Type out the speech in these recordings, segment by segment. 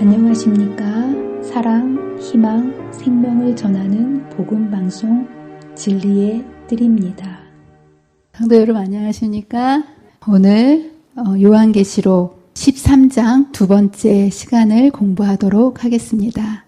안녕하십니까. 사랑, 희망, 생명을 전하는 복음방송 진리의 뜰입니다. 성도 여러분 안녕하십니까. 오늘 요한계시록 13장 두 번째 시간을 공부하도록 하겠습니다.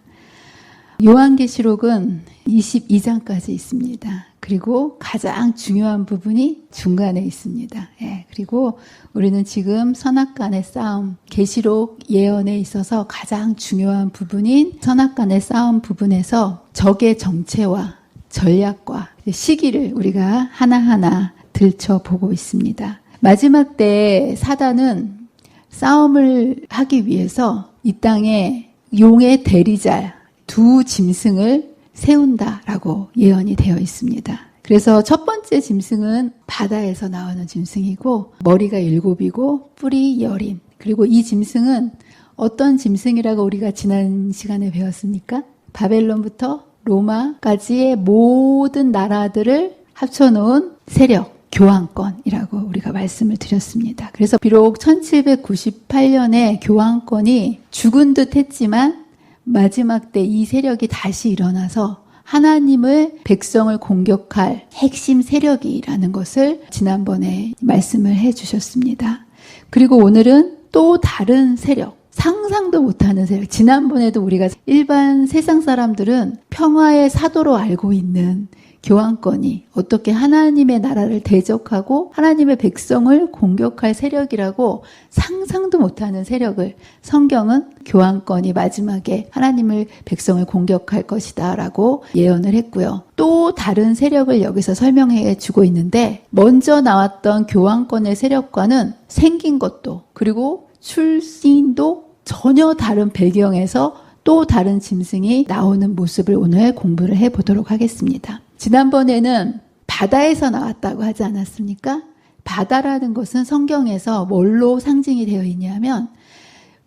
요한계시록은 22장까지 있습니다. 그리고 가장 중요한 부분이 중간에 있습니다. 그리고 우리는 지금 선악간의 싸움, 계시록 예언에 있어서 가장 중요한 부분인 선악간의 싸움 부분에서 적의 정체와 전략과 시기를 우리가 하나하나 들춰보고 있습니다. 마지막 때 사단은 싸움을 하기 위해서 이 땅에 용의 대리자 두 짐승을 세운다라고 예언이 되어 있습니다. 그래서 첫 번째 짐승은 바다에서 나오는 짐승이고 머리가 7이고 뿔이 10인. 그리고 이 짐승은 어떤 짐승이라고 우리가 지난 시간에 배웠습니까? 바벨론부터 로마까지의 모든 나라들을 합쳐놓은 세력, 교황권이라고 우리가 말씀을 드렸습니다. 그래서 비록 1798년에 교황권이 죽은 듯 했지만 마지막 때 이 세력이 다시 일어나서 하나님을 백성을 공격할 핵심 세력이라는 것을 지난번에 말씀을 해주셨습니다. 그리고 오늘은 또 다른 세력, 상상도 못하는 세력. 지난번에도 우리가 일반 세상 사람들은 평화의 사도로 알고 있는 교황권이 어떻게 하나님의 나라를 대적하고 하나님의 백성을 공격할 세력이라고 상상도 못하는 세력을 성경은 교황권이 마지막에 하나님을 백성을 공격할 것이다 라고 예언을 했고요. 또 다른 세력을 여기서 설명해 주고 있는데 먼저 나왔던 교황권의 세력과는 생긴 것도 그리고 출신도 전혀 다른 배경에서 또 다른 짐승이 나오는 모습을 오늘 공부를 해보도록 하겠습니다. 지난번에는 바다에서 나왔다고 하지 않았습니까? 바다라는 것은 성경에서 뭘로 상징이 되어 있냐면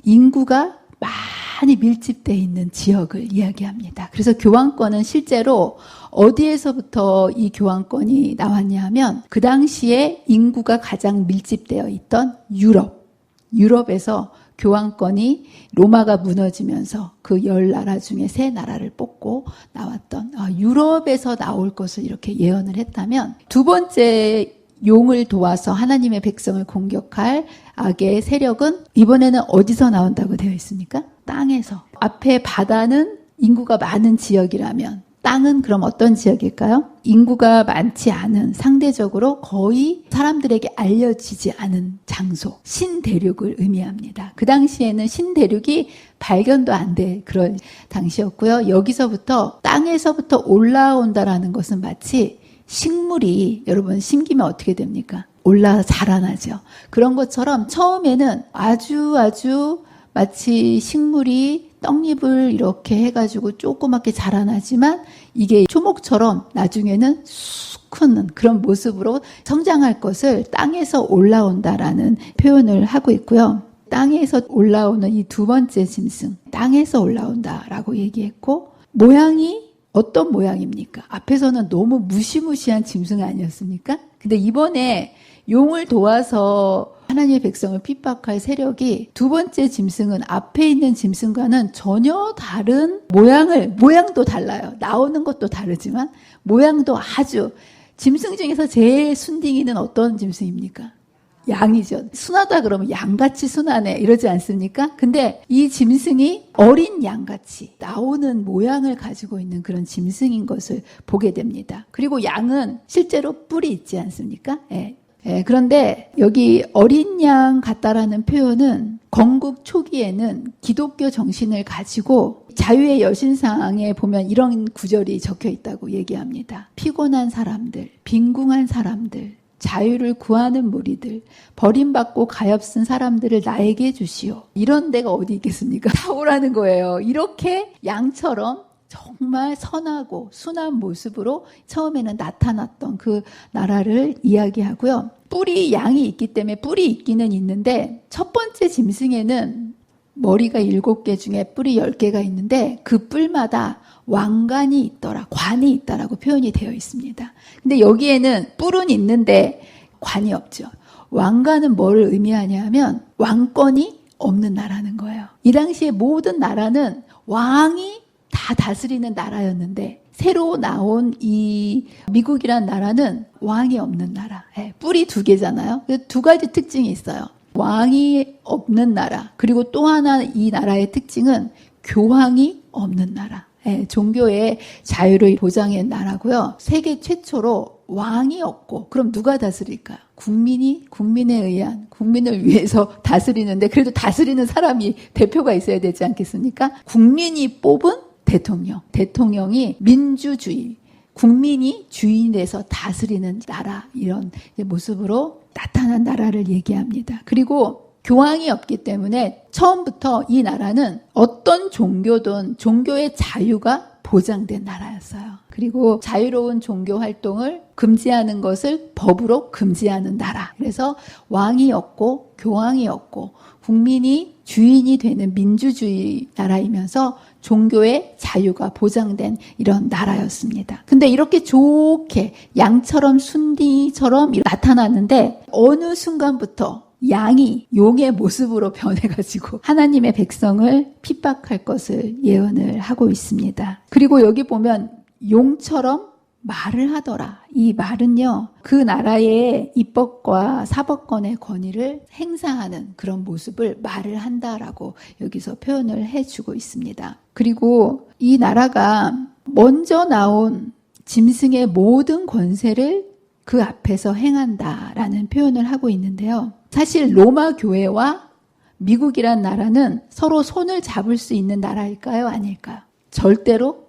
인구가 많이 밀집되어 있는 지역을 이야기합니다. 그래서 교황권은 실제로 어디에서부터 이 교황권이 나왔냐 하면 그 당시에 인구가 가장 밀집되어 있던 유럽에서 교황권이 로마가 무너지면서 그 10나라 중에 3나라를 뽑고 나왔던 유럽에서 나올 것을 이렇게 예언을 했다면 두 번째 용을 도와서 하나님의 백성을 공격할 악의 세력은 이번에는 어디서 나온다고 되어 있습니까? 땅에서. 앞에 바다는 인구가 많은 지역이라면 땅은 그럼 어떤 지역일까요? 인구가 많지 않은 상대적으로 거의 사람들에게 알려지지 않은 장소, 신대륙을 의미합니다. 그 당시에는 신대륙이 발견도 안 돼 그럴 당시였고요. 여기서부터 땅에서부터 올라온다라는 것은 마치 식물이 여러분 심기면 어떻게 됩니까? 올라서 자라나죠. 그런 것처럼 처음에는 아주 마치 식물이 떡잎을 이렇게 해가지고 조그맣게 자라나지만 이게 초목처럼 나중에는 쑥 크는 그런 모습으로 성장할 것을 땅에서 올라온다라는 표현을 하고 있고요. 땅에서 올라오는 이 두 번째 짐승, 땅에서 올라온다라고 얘기했고 모양이 어떤 모양입니까? 앞에서는 너무 무시무시한 짐승 아니었습니까? 근데 이번에 용을 도와서 하나님의 백성을 핍박할 세력이 두 번째 짐승은 앞에 있는 짐승과는 전혀 다른 모양도 달라요. 나오는 것도 다르지만 모양도 아주 짐승 중에서 제일 순딩이는 어떤 짐승입니까? 양이죠. 순하다 그러면 양같이 순하네 이러지 않습니까? 근데 이 짐승이 어린 양같이 나오는 모양을 가지고 있는 그런 짐승인 것을 보게 됩니다. 그리고 양은 실제로 뿔이 있지 않습니까? 그런데 여기 어린 양 같다라는 표현은 건국 초기에는 기독교 정신을 가지고 자유의 여신상에 보면 이런 구절이 적혀 있다고 얘기합니다. 피곤한 사람들, 빈궁한 사람들, 자유를 구하는 무리들, 버림받고 가엾은 사람들을 나에게 주시오. 이런 데가 어디 있겠습니까? 다 오라는 거예요. 이렇게 양처럼 정말 선하고 순한 모습으로 처음에는 나타났던 그 나라를 이야기하고요. 뿔이 양이 있기 때문에 뿔이 있기는 있는데 첫 번째 짐승에는 머리가 7개 중에 뿔이 10개가 있는데 그 뿔마다 왕관이 있더라, 관이 있다라고 표현이 되어 있습니다. 근데 여기에는 뿔은 있는데 관이 없죠. 왕관은 뭐를 의미하냐 하면 왕권이 없는 나라는 거예요. 이 당시에 모든 나라는 왕이 다 다스리는 나라였는데 새로 나온 이 미국이란 나라는 왕이 없는 나라. 뿔이 두 개잖아요. 두 가지 특징이 있어요. 왕이 없는 나라. 그리고 또 하나 이 나라의 특징은 교황이 없는 나라. 종교의 자유를 보장한 나라고요. 세계 최초로 왕이 없고, 그럼 누가 다스릴까요? 국민에 의한, 국민을 위해서 다스리는데, 그래도 다스리는 사람이 대표가 있어야 되지 않겠습니까? 국민이 뽑은 대통령이 민주주의, 국민이 주인에서 다스리는 나라, 이런 모습으로 나타난 나라를 얘기합니다. 그리고 교황이 없기 때문에 처음부터 이 나라는 어떤 종교든 종교의 자유가 보장된 나라였어요. 그리고 자유로운 종교 활동을 금지하는 것을 법으로 금지하는 나라. 그래서 왕이 없고 교황이 없고 국민이 주인이 되는 민주주의 나라이면서 종교의 자유가 보장된 이런 나라였습니다. 근데 이렇게 좋게 양처럼 순리처럼 나타났는데 어느 순간부터 양이 용의 모습으로 변해가지고 하나님의 백성을 핍박할 것을 예언을 하고 있습니다. 그리고 여기 보면 용처럼 말을 하더라. 이 말은요, 그 나라의 입법과 사법권의 권위를 행사하는 그런 모습을 말을 한다라고 여기서 표현을 해주고 있습니다. 그리고 이 나라가 먼저 나온 짐승의 모든 권세를 그 앞에서 행한다라는 표현을 하고 있는데요. 사실 로마 교회와 미국이란 나라는 서로 손을 잡을 수 있는 나라일까요? 아닐까요? 절대로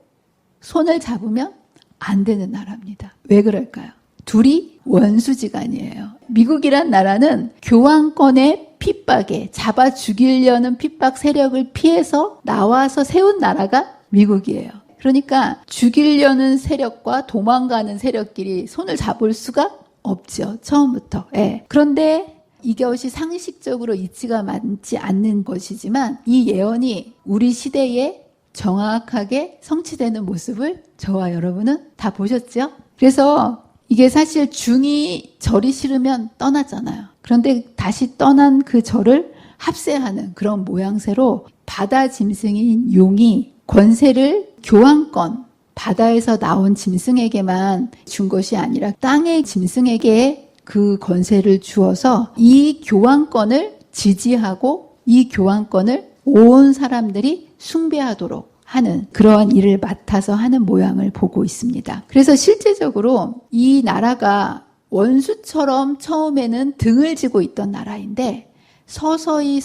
손을 잡으면 안 되는 나라입니다. 왜 그럴까요? 둘이 원수지간이에요. 미국이란 나라는 교황권의 핍박에 잡아 죽이려는 핍박 세력을 피해서 나와서 세운 나라가 미국이에요. 그러니까 죽이려는 세력과 도망가는 세력끼리 손을 잡을 수가 없죠. 처음부터. 그런데 이것이 상식적으로 이치가 맞지 않는 것이지만 이 예언이 우리 시대에 정확하게 성취되는 모습을 저와 여러분은 다 보셨죠? 그래서 이게 사실 중이 절이 싫으면 떠나잖아요. 그런데 다시 떠난 그 절을 합세하는 그런 모양새로 바다 짐승인 용이 권세를 교황권, 바다에서 나온 짐승에게만 준 것이 아니라 땅의 짐승에게 그 권세를 주어서 이 교황권을 지지하고 이 교황권을 온 사람들이 숭배하도록 하는 그러한 일을 맡아서 하는 모양을 보고 있습니다. 그래서 실제적으로 이 나라가 원수처럼 처음에는 등을 지고 있던 나라인데 서서히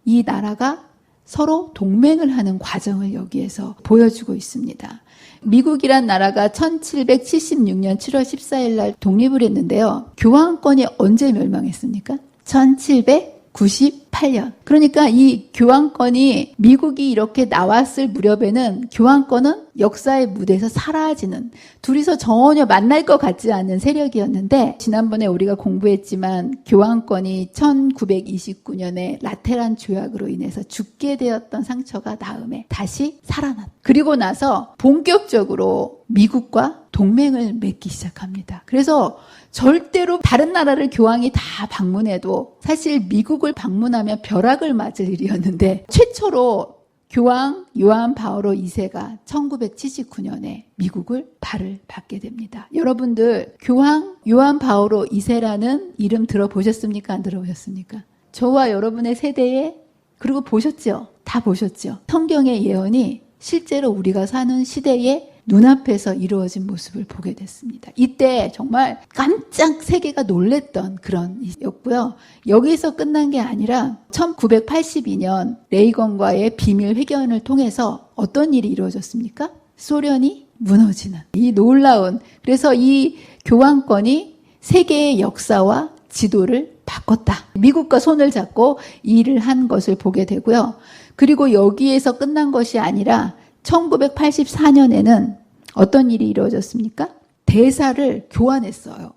이 나라가 서로 동맹을 하는 과정을 여기에서 보여주고 있습니다. 미국이란 나라가 1776년 7월 14일 날 독립을 했는데요. 교황권이 언제 멸망했습니까? 1798년. 그러니까 이 교황권이 미국이 이렇게 나왔을 무렵에는 교황권은 역사의 무대에서 사라지는, 둘이서 전혀 만날 것 같지 않은 세력이었는데, 지난번에 우리가 공부했지만 교황권이 1929년에 라테란 조약으로 인해서 죽게 되었던 상처가 나음에 다시 살아났다. 그리고 나서 본격적으로 미국과 동맹을 맺기 시작합니다. 그래서 절대로 다른 나라를 교황이 다 방문해도 사실 미국을 방문하면 벼락을 맞을 일이었는데, 최초로 교황 요한 바오로 2세가 1979년에 미국을 발을 받게 됩니다. 여러분들 교황 요한 바오로 2세라는 이름 들어보셨습니까? 안 들어보셨습니까? 저와 여러분의 세대에, 그리고 보셨죠? 다 보셨죠? 성경의 예언이 실제로 우리가 사는 시대에 눈앞에서 이루어진 모습을 보게 됐습니다. 이때 정말 깜짝 세계가 놀랬던 그런 일이었고요. 여기서 끝난 게 아니라 1982년 레이건과의 비밀 회견을 통해서 어떤 일이 이루어졌습니까? 소련이 무너지는 이 놀라운, 그래서 이 교황권이 세계의 역사와 지도를 바꿨다. 미국과 손을 잡고 일을 한 것을 보게 되고요. 그리고 여기에서 끝난 것이 아니라 1984년에는 어떤 일이 이루어졌습니까? 대사를 교환했어요.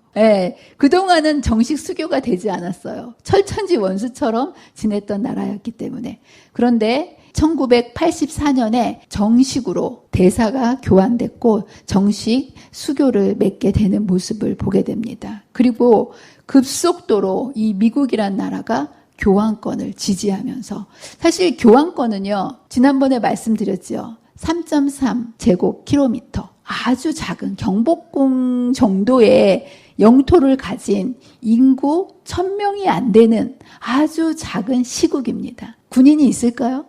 그동안은 정식 수교가 되지 않았어요. 철천지 원수처럼 지냈던 나라였기 때문에. 그런데 1984년에 정식으로 대사가 교환됐고 정식 수교를 맺게 되는 모습을 보게 됩니다. 그리고 급속도로 이 미국이란 나라가 교환권을 지지하면서, 사실 교환권은요, 지난번에 말씀드렸죠. 3.3 제곱킬로미터, 아주 작은 경복궁 정도의 영토를 가진 인구 1000명이 안 되는 아주 작은 시국입니다. 군인이 있을까요?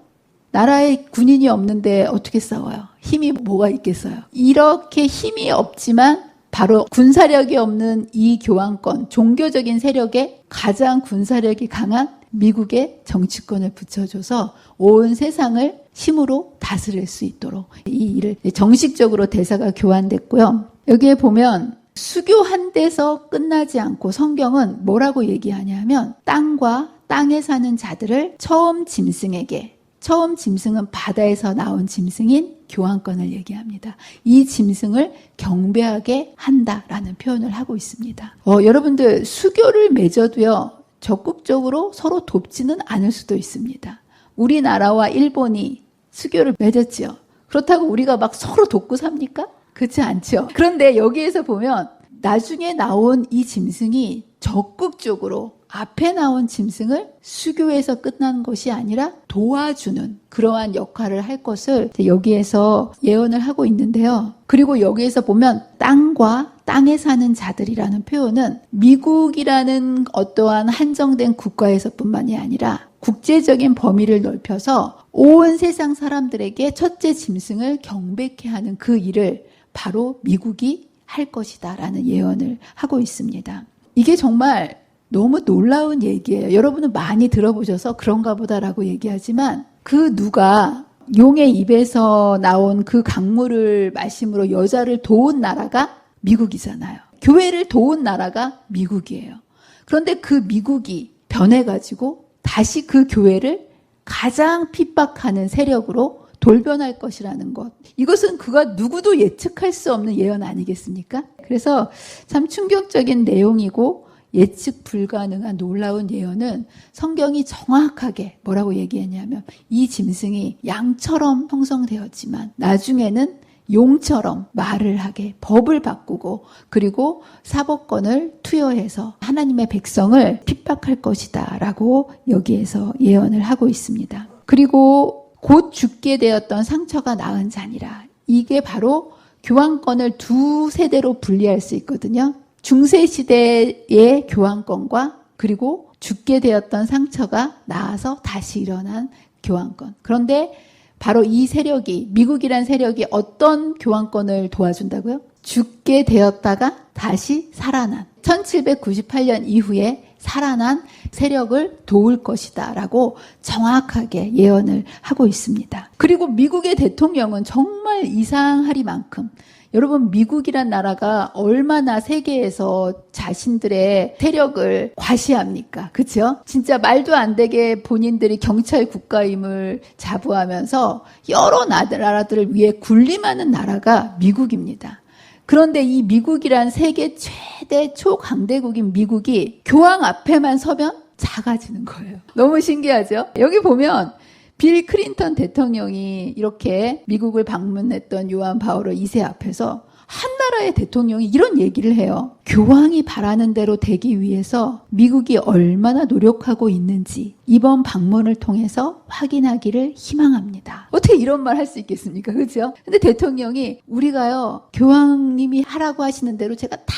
나라에 군인이 없는데 어떻게 싸워요? 힘이 뭐가 있겠어요? 이렇게 힘이 없지만 바로 군사력이 없는 이 교환권, 종교적인 세력에 가장 군사력이 강한 미국의 정치권을 붙여줘서 온 세상을 힘으로 다스릴 수 있도록 이 일을 정식적으로 대사가 교환됐고요. 여기에 보면 수교한 데서 끝나지 않고 성경은 뭐라고 얘기하냐면 땅과 땅에 사는 자들을 처음 짐승에게, 처음 짐승은 바다에서 나온 짐승인 교환권을 얘기합니다. 이 짐승을 경배하게 한다라는 표현을 하고 있습니다. 여러분들 수교를 맺어도요, 적극적으로 서로 돕지는 않을 수도 있습니다. 우리나라와 일본이 수교를 맺었죠. 그렇다고 우리가 막 서로 돕고 삽니까? 그렇지 않죠. 그런데 여기에서 보면 나중에 나온 이 짐승이 적극적으로 앞에 나온 짐승을 수교해서 끝난 것이 아니라 도와주는 그러한 역할을 할 것을 여기에서 예언을 하고 있는데요. 그리고 여기에서 보면 땅과 땅에 사는 자들이라는 표현은 미국이라는 어떠한 한정된 국가에서뿐만이 아니라 국제적인 범위를 넓혀서 온 세상 사람들에게 첫째 짐승을 경배케 하는 그 일을 바로 미국이 할 것이다 라는 예언을 하고 있습니다. 이게 정말 너무 놀라운 얘기예요. 여러분은 많이 들어보셔서 그런가 보다라고 얘기하지만 그 누가 용의 입에서 나온 그 강물을 마심으로 여자를 도운 나라가 미국이잖아요. 교회를 도운 나라가 미국이에요. 그런데 그 미국이 변해가지고 다시 그 교회를 가장 핍박하는 세력으로 돌변할 것이라는 것. 이것은 그가 누구도 예측할 수 없는 예언 아니겠습니까? 그래서 참 충격적인 내용이고 예측 불가능한 놀라운 예언은 성경이 정확하게 뭐라고 얘기했냐면 이 짐승이 양처럼 형성되었지만 나중에는 용처럼 말을 하게 법을 바꾸고 그리고 사법권을 투여해서 하나님의 백성을 핍박할 것이다 라고 여기에서 예언을 하고 있습니다. 그리고 곧 죽게 되었던 상처가 나은 자니라. 이게 바로 교환권을 두 세대로 분리할 수 있거든요. 중세시대의 교환권과 그리고 죽게 되었던 상처가 나아서 다시 일어난 교환권. 그런데 바로 이 세력이, 미국이란 세력이 어떤 교환권을 도와준다고요? 죽게 되었다가 다시 살아난 1798년 이후에 살아난 세력을 도울 것이다 라고 정확하게 예언을 하고 있습니다. 그리고 미국의 대통령은 정말 이상하리만큼 여러분 미국이란 나라가 얼마나 세계에서 자신들의 세력을 과시합니까? 그렇죠? 진짜 말도 안 되게 본인들이 경찰 국가임을 자부하면서 여러 나라들을 위해 군림하는 나라가 미국입니다. 그런데 이 미국이란 세계 최대 초강대국인 미국이 교황 앞에만 서면 작아지는 거예요. 너무 신기하죠? 여기 보면 빌 클린턴 대통령이 이렇게 미국을 방문했던 요한 바오로 2세 앞에서 한 나라의 대통령이 이런 얘기를 해요. 교황이 바라는 대로 되기 위해서 미국이 얼마나 노력하고 있는지 이번 방문을 통해서 확인하기를 희망합니다. 어떻게 이런 말 할 수 있겠습니까? 그렇죠? 근데 대통령이 우리가요 교황님이 하라고 하시는 대로 제가 다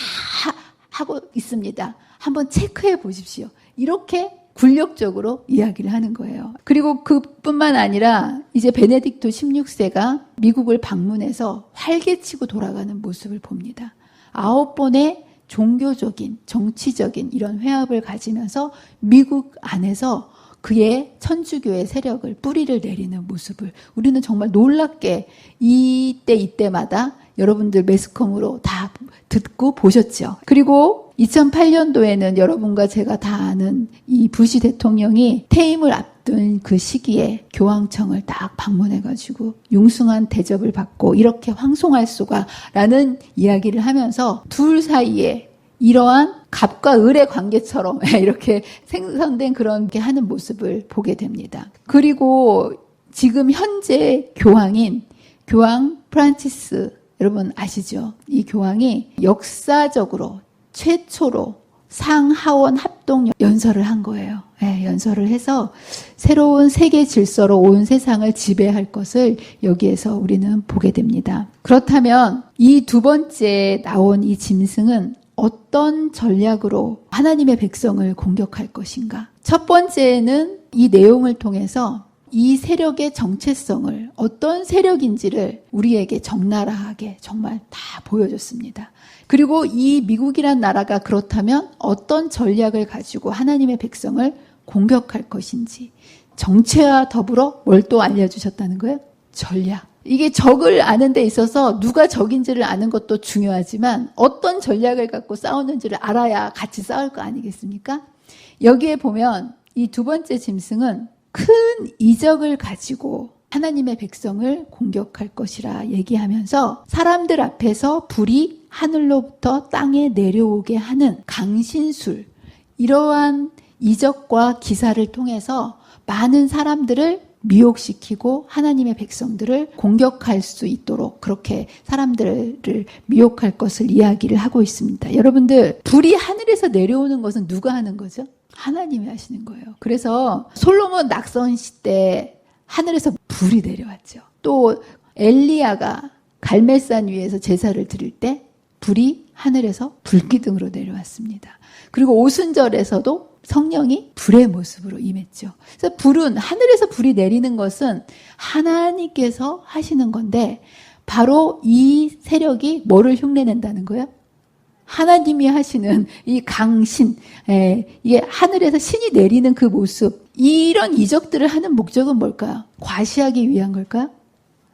하고 있습니다. 한번 체크해 보십시오. 이렇게 굴력적으로 이야기를 하는 거예요. 그리고 그뿐만 아니라 이제 베네딕토 16세가 미국을 방문해서 활개치고 돌아가는 모습을 봅니다. 9번의 종교적인, 정치적인 이런 회합을 가지면서 미국 안에서 그의 천주교의 세력을 뿌리를 내리는 모습을 우리는 정말 놀랍게 이때마다 여러분들 매스컴으로 다 듣고 보셨죠. 그리고 2008년도에는 여러분과 제가 다 아는 이 부시 대통령이 퇴임을 앞둔 그 시기에 교황청을 딱 방문해가지고 융숭한 대접을 받고 이렇게 황송할 수가 라는 이야기를 하면서 둘 사이에 이러한 갑과 을의 관계처럼 이렇게 생성된 그런 게 하는 모습을 보게 됩니다. 그리고 지금 현재 교황인 교황 프란치스 여러분 아시죠? 이 교황이 역사적으로 최초로 상하원 합동 연설을 한 거예요. 예, 연설을 해서 새로운 세계 질서로 온 세상을 지배할 것을 여기에서 우리는 보게 됩니다. 그렇다면 이 두 번째 나온 이 짐승은 어떤 전략으로 하나님의 백성을 공격할 것인가? 첫 번째는 이 내용을 통해서 이 세력의 정체성을 어떤 세력인지를 우리에게 적나라하게 정말 다 보여줬습니다. 그리고 이 미국이란 나라가 그렇다면 어떤 전략을 가지고 하나님의 백성을 공격할 것인지 정체와 더불어 뭘 또 알려주셨다는 거예요? 전략. 이게 적을 아는 데 있어서 누가 적인지를 아는 것도 중요하지만 어떤 전략을 갖고 싸우는지를 알아야 같이 싸울 거 아니겠습니까? 여기에 보면 이 두 번째 짐승은 큰 이적을 가지고 하나님의 백성을 공격할 것이라 얘기하면서 사람들 앞에서 불이 하늘로부터 땅에 내려오게 하는 강신술, 이러한 이적과 기사를 통해서 많은 사람들을 미혹시키고 하나님의 백성들을 공격할 수 있도록 그렇게 사람들을 미혹할 것을 이야기를 하고 있습니다. 여러분들, 불이 하늘에서 내려오는 것은 누가 하는 거죠? 하나님이 하시는 거예요. 그래서 솔로몬 낙선 시대 하늘에서 불이 내려왔죠. 또 엘리야가 갈멜산 위에서 제사를 드릴 때 불이 하늘에서 불기둥으로 내려왔습니다. 그리고 오순절에서도 성령이 불의 모습으로 임했죠. 그래서 불은, 하늘에서 불이 내리는 것은 하나님께서 하시는 건데 바로 이 세력이 뭐를 흉내낸다는 거예요? 하나님이 하시는 이 강신, 이게 하늘에서 신이 내리는 그 모습, 이런 이적들을 하는 목적은 뭘까요? 과시하기 위한 걸까요?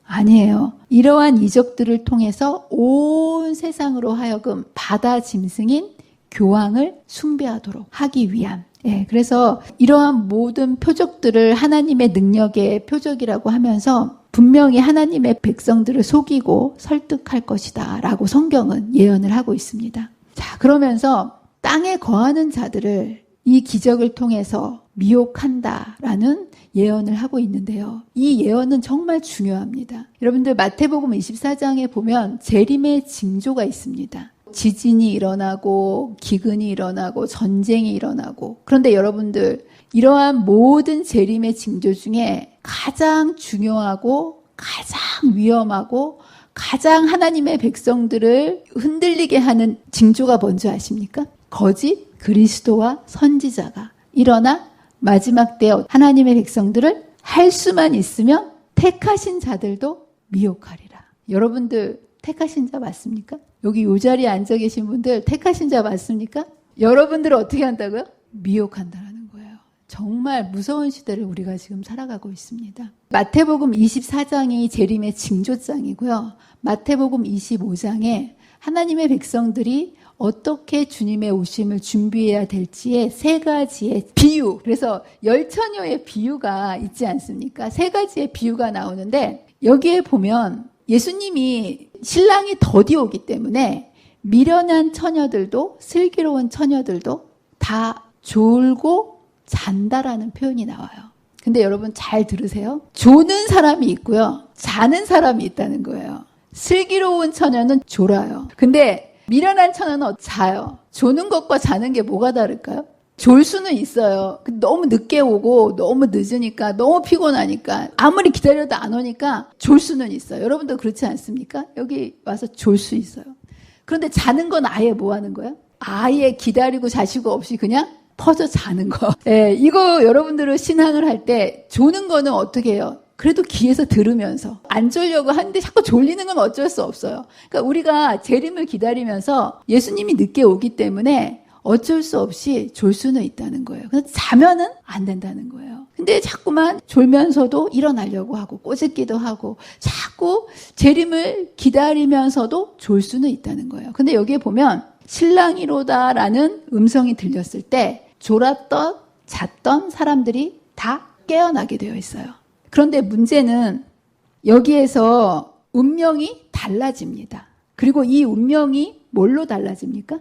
아니에요. 이러한 이적들을 통해서 온 세상으로 하여금 바다 짐승인 교황을 숭배하도록 하기 위한, 그래서 이러한 모든 표적들을 하나님의 능력의 표적이라고 하면서 분명히 하나님의 백성들을 속이고 설득할 것이다 라고 성경은 예언을 하고 있습니다. 자, 그러면서 땅에 거하는 자들을 이 기적을 통해서 미혹한다라는 예언을 하고 있는데요. 이 예언은 정말 중요합니다. 여러분들 마태복음 24장에 보면 재림의 징조가 있습니다. 지진이 일어나고 기근이 일어나고 전쟁이 일어나고, 그런데 여러분들, 이러한 모든 재림의 징조 중에 가장 중요하고 가장 위험하고 가장 하나님의 백성들을 흔들리게 하는 징조가 뭔지 아십니까? 거짓 그리스도와 선지자가 일어나 마지막 때 하나님의 백성들을 할 수만 있으면 택하신 자들도 미혹하리라. 여러분들 택하신 자 맞습니까? 여기 이 자리에 앉아 계신 분들 택하신 자 맞습니까? 여러분들을 어떻게 한다고요? 미혹한다라는 거예요. 정말 무서운 시대를 우리가 지금 살아가고 있습니다. 마태복음 24장이 재림의 징조장이고요. 마태복음 25장에 하나님의 백성들이 어떻게 주님의 오심을 준비해야 될지의 세 가지의 비유, 그래서 열처녀의 비유가 있지 않습니까? 세 가지의 비유가 나오는데 여기에 보면 예수님이 신랑이 더디 오기 때문에 미련한 처녀들도 슬기로운 처녀들도 다 졸고 잔다라는 표현이 나와요. 근데 여러분 잘 들으세요. 조는 사람이 있고요. 자는 사람이 있다는 거예요. 슬기로운 처녀는 졸아요. 근데 미련한 처녀는 자요. 조는 것과 자는 게 뭐가 다를까요? 졸 수는 있어요. 너무 늦게 오고 너무 늦으니까 너무 피곤하니까 아무리 기다려도 안 오니까 졸 수는 있어요. 여러분도 그렇지 않습니까? 여기 와서 졸 수 있어요. 그런데 자는 건 아예 뭐 하는 거예요? 아예 기다리고 자시고 없이 그냥 퍼져 자는 거. 이거 여러분들은 신앙을 할 때 조는 거는 어떻게 해요? 그래도 귀에서 들으면서 안 졸려고 하는데 자꾸 졸리는 건 어쩔 수 없어요. 그러니까 우리가 재림을 기다리면서 예수님이 늦게 오기 때문에 어쩔 수 없이 졸 수는 있다는 거예요. 근데 자면은 안 된다는 거예요. 근데 자꾸만 졸면서도 일어나려고 하고 꼬집기도 하고 자꾸 재림을 기다리면서도 졸 수는 있다는 거예요. 근데 여기에 보면 신랑이로다라는 음성이 들렸을 때 졸았던 잤던 사람들이 다 깨어나게 되어 있어요. 그런데 문제는 여기에서 운명이 달라집니다. 그리고 이 운명이 뭘로 달라집니까?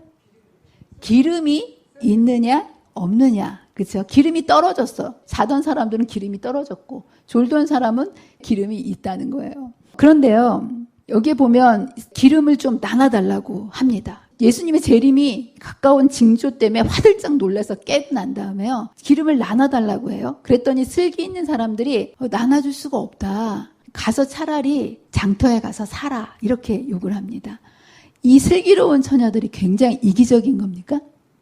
기름이 있느냐 없느냐. 그렇죠? 기름이 떨어졌어. 자던 사람들은 기름이 떨어졌고 졸던 사람은 기름이 있다는 거예요. 그런데요, 여기에 보면 기름을 좀 나눠달라고 합니다. 예수님의 재림이 가까운 징조 때문에 화들짝 놀라서 깨고 난 다음에요. 기름을 나눠달라고 해요. 그랬더니 슬기 있는 사람들이 나눠줄 수가 없다. 가서 차라리 장터에 가서 사라. 이렇게 욕을 합니다. 이 슬기로운 처녀들이 굉장히 이기적인 겁니까?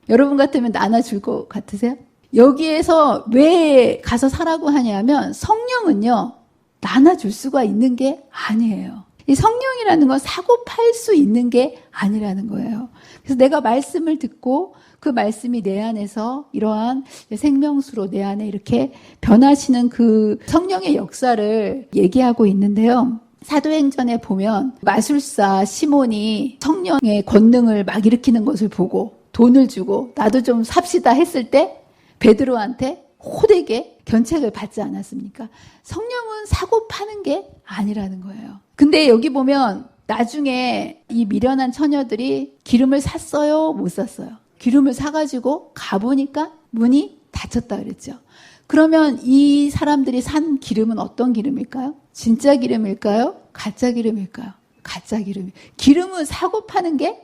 여러분 같으면 나눠줄 것 같으세요? 여기에서 왜 가서 사라고 하냐면 성령은요. 나눠줄 수가 있는 게 아니에요. 이 성령이라는 건 사고 팔 수 있는 게 아니라는 거예요. 그래서 내가 말씀을 듣고 그 말씀이 내 안에서 이러한 생명수로 내 안에 이렇게 변하시는 그 성령의 역사를 얘기하고 있는데요. 사도행전에 보면 마술사 시몬이 성령의 권능을 막 일으키는 것을 보고 돈을 주고 나도 좀 삽시다 했을 때 베드로한테 호되게 견책을 받지 않았습니까? 성령은 사고 파는 게 아니라는 거예요. 근데 여기 보면 나중에 이 미련한 처녀들이 기름을 샀어요? 못 샀어요? 기름을 사가지고 가보니까 문이 닫혔다 그랬죠. 그러면 이 사람들이 산 기름은 어떤 기름일까요? 진짜 기름일까요? 가짜 기름일까요? 가짜 기름. 기름은 사고 파는 게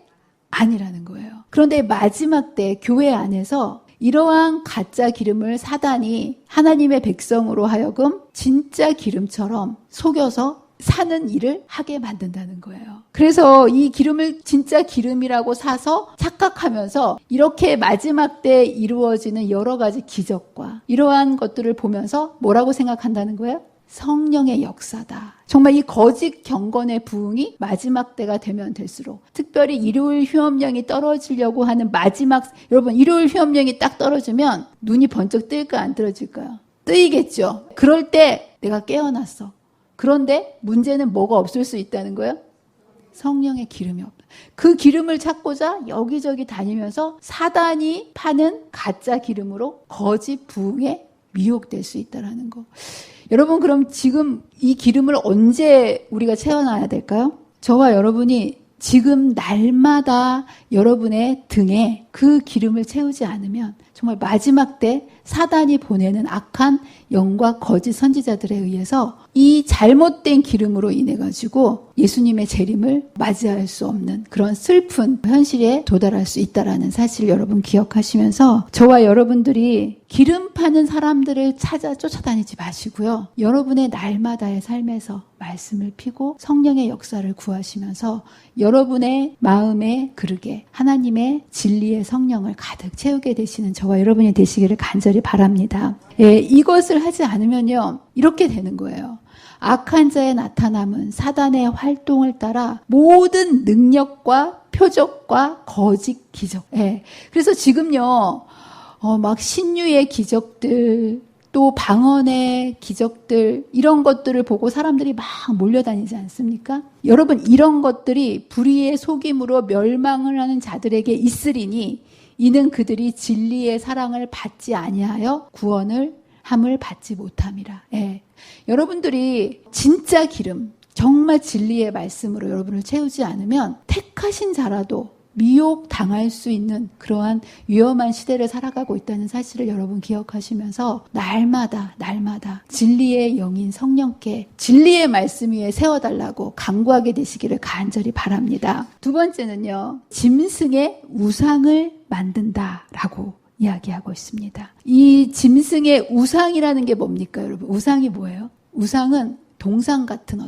아니라는 거예요. 그런데 마지막 때 교회 안에서 이러한 가짜 기름을 사단이 하나님의 백성으로 하여금 진짜 기름처럼 속여서 사는 일을 하게 만든다는 거예요. 그래서 이 기름을 진짜 기름이라고 사서 착각하면서 이렇게 마지막 때 이루어지는 여러 가지 기적과 이러한 것들을 보면서 뭐라고 생각한다는 거예요? 성령의 역사다. 정말 이 거짓 경건의 부흥이 마지막 때가 되면 될수록 특별히 일요일 휴업령이 떨어지려고 하는 마지막 여러분 일요일 휴업령이 딱 떨어지면 눈이 번쩍 뜰까 안 떨어질까요? 뜨이겠죠. 그럴 때 내가 깨어났어. 그런데 문제는 뭐가 없을 수 있다는 거예요? 성령의 기름이 없다. 그 기름을 찾고자 여기저기 다니면서 사단이 파는 가짜 기름으로 거짓 부흥에 미혹될 수 있다는 거. 여러분 그럼 지금 이 기름을 언제 우리가 채워놔야 될까요? 저와 여러분이 지금 날마다 여러분의 등에 그 기름을 채우지 않으면 정말 마지막 때 사단이 보내는 악한 영과 거짓 선지자들에 의해서 이 잘못된 기름으로 인해 가지고 예수님의 재림을 맞이할 수 없는 그런 슬픈 현실에 도달할 수 있다라는 사실을 여러분 기억하시면서 저와 여러분들이 기름 파는 사람들을 찾아 쫓아다니지 마시고요. 여러분의 날마다의 삶에서 말씀을 피고 성령의 역사를 구하시면서 여러분의 마음에 그르게 하나님의 진리의 성령을 가득 채우게 되시는 저와 여러분이 되시기를 간절히 바랍니다. 예, 이것을 하지 않으면요. 이렇게 되는 거예요. 악한 자의 나타남은 사단의 활동을 따라 모든 능력과 표적과 거짓 기적. 예. 그래서 지금요, 막 신유의 기적들, 또 방언의 기적들, 이런 것들을 보고 사람들이 막 몰려다니지 않습니까? 여러분, 이런 것들이 불의의 속임으로 멸망을 하는 자들에게 있으리니, 이는 그들이 진리의 사랑을 받지 아니하여 구원을 함을 받지 못함이라. 예. 여러분들이 진짜 기름, 정말 진리의 말씀으로 여러분을 채우지 않으면 택하신 자라도 미혹 당할 수 있는 그러한 위험한 시대를 살아가고 있다는 사실을 여러분 기억하시면서 날마다 진리의 영인 성령께 진리의 말씀 위에 세워달라고 간구하게 되시기를 간절히 바랍니다. 두 번째는요. 짐승의 우상을 만든다라고 이야기하고 있습니다. 이 짐승의 우상이라는 게 뭡니까, 여러분? 우상이 뭐예요? 우상은 동상 같은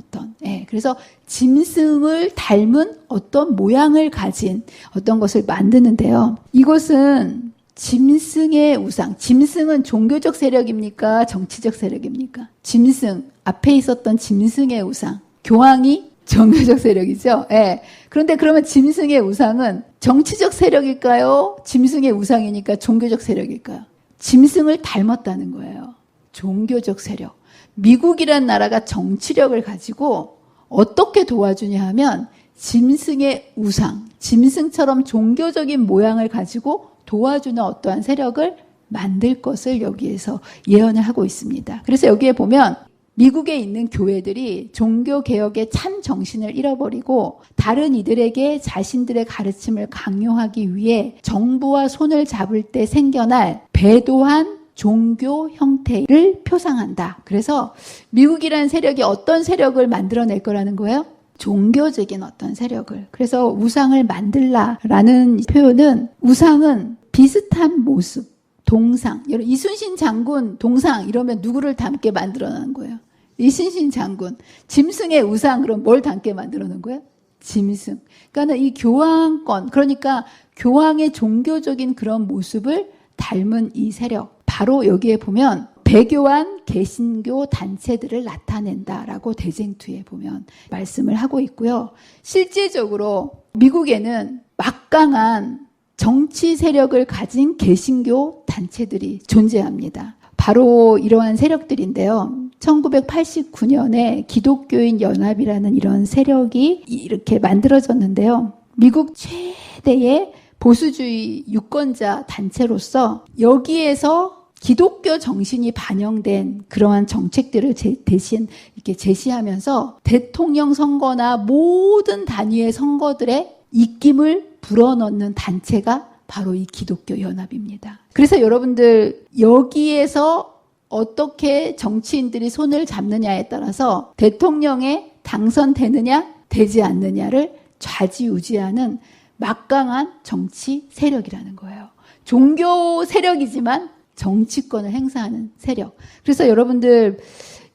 그래서 짐승을 닮은 어떤 모양을 가진 어떤 것을 만드는데요. 이것은 짐승의 우상. 짐승은 종교적 세력입니까? 정치적 세력입니까? 짐승, 앞에 있었던 짐승의 우상. 교황이 종교적 세력이죠. 예. 그런데 그러면 짐승의 우상은 정치적 세력일까요? 짐승의 우상이니까 종교적 세력일까요? 짐승을 닮았다는 거예요. 종교적 세력. 미국이란 나라가 정치력을 가지고 어떻게 도와주냐 하면 짐승의 우상, 짐승처럼 종교적인 모양을 가지고 도와주는 어떠한 세력을 만들 것을 여기에서 예언을 하고 있습니다. 그래서 여기에 보면 미국에 있는 교회들이 종교개혁의 참 정신을 잃어버리고 다른 이들에게 자신들의 가르침을 강요하기 위해 정부와 손을 잡을 때 생겨날 배도한 종교 형태를 표상한다. 그래서 미국이라는 세력이 어떤 세력을 만들어낼 거라는 거예요? 종교적인 어떤 세력을. 그래서 우상을 만들라라는 표현은 우상은 비슷한 모습, 동상. 여러분 이순신 장군 동상 이러면 누구를 닮게 만들어 놓은 거예요? 이순신 장군. 짐승의 우상 그럼 뭘 닮게 만들어 놓은 거예요? 짐승. 그러니까 이 교황권, 그러니까 교황의 종교적인 그런 모습을 닮은 이 세력. 바로 여기에 보면 배교한 개신교 단체들을 나타낸다라고 대쟁투에 보면 말씀을 하고 있고요. 실제적으로 미국에는 막강한 정치 세력을 가진 개신교 단체들이 존재합니다. 바로 이러한 세력들인데요. 1989년에 기독교인 연합이라는 이런 세력이 이렇게 만들어졌는데요. 미국 최대의 보수주의 유권자 단체로서 여기에서 기독교 정신이 반영된 그러한 정책들을 대신 이렇게 제시하면서 대통령 선거나 모든 단위의 선거들의 입김을 불어넣는 단체가 바로 이 기독교 연합입니다. 그래서 여러분들 여기에서 어떻게 정치인들이 손을 잡느냐에 따라서 대통령에 당선되느냐 되지 않느냐를 좌지우지하는 막강한 정치 세력이라는 거예요. 종교 세력이지만 정치권을 행사하는 세력. 그래서 여러분들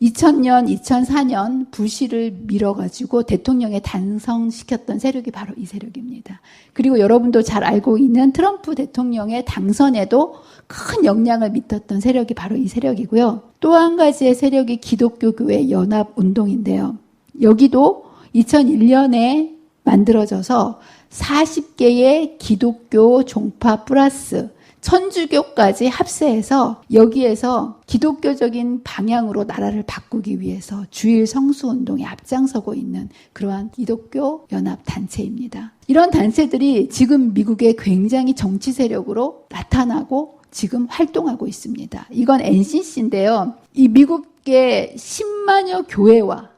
2000년, 2004년 부시를 밀어가지고 대통령에 당선시켰던 세력이 바로 이 세력입니다. 그리고 여러분도 잘 알고 있는 트럼프 대통령의 당선에도 큰 영향을 미쳤던 세력이 바로 이 세력이고요. 또 한 가지의 세력이 기독교교회 연합운동인데요. 여기도 2001년에 만들어져서 40개의 기독교 종파 플러스 천주교까지 합세해서 여기에서 기독교적인 방향으로 나라를 바꾸기 위해서 주일 성수운동에 앞장서고 있는 그러한 기독교 연합 단체입니다. 이런 단체들이 지금 미국의 굉장히 정치 세력으로 나타나고 지금 활동하고 있습니다. 이건 NCC인데요. 이 미국의 10만여 교회와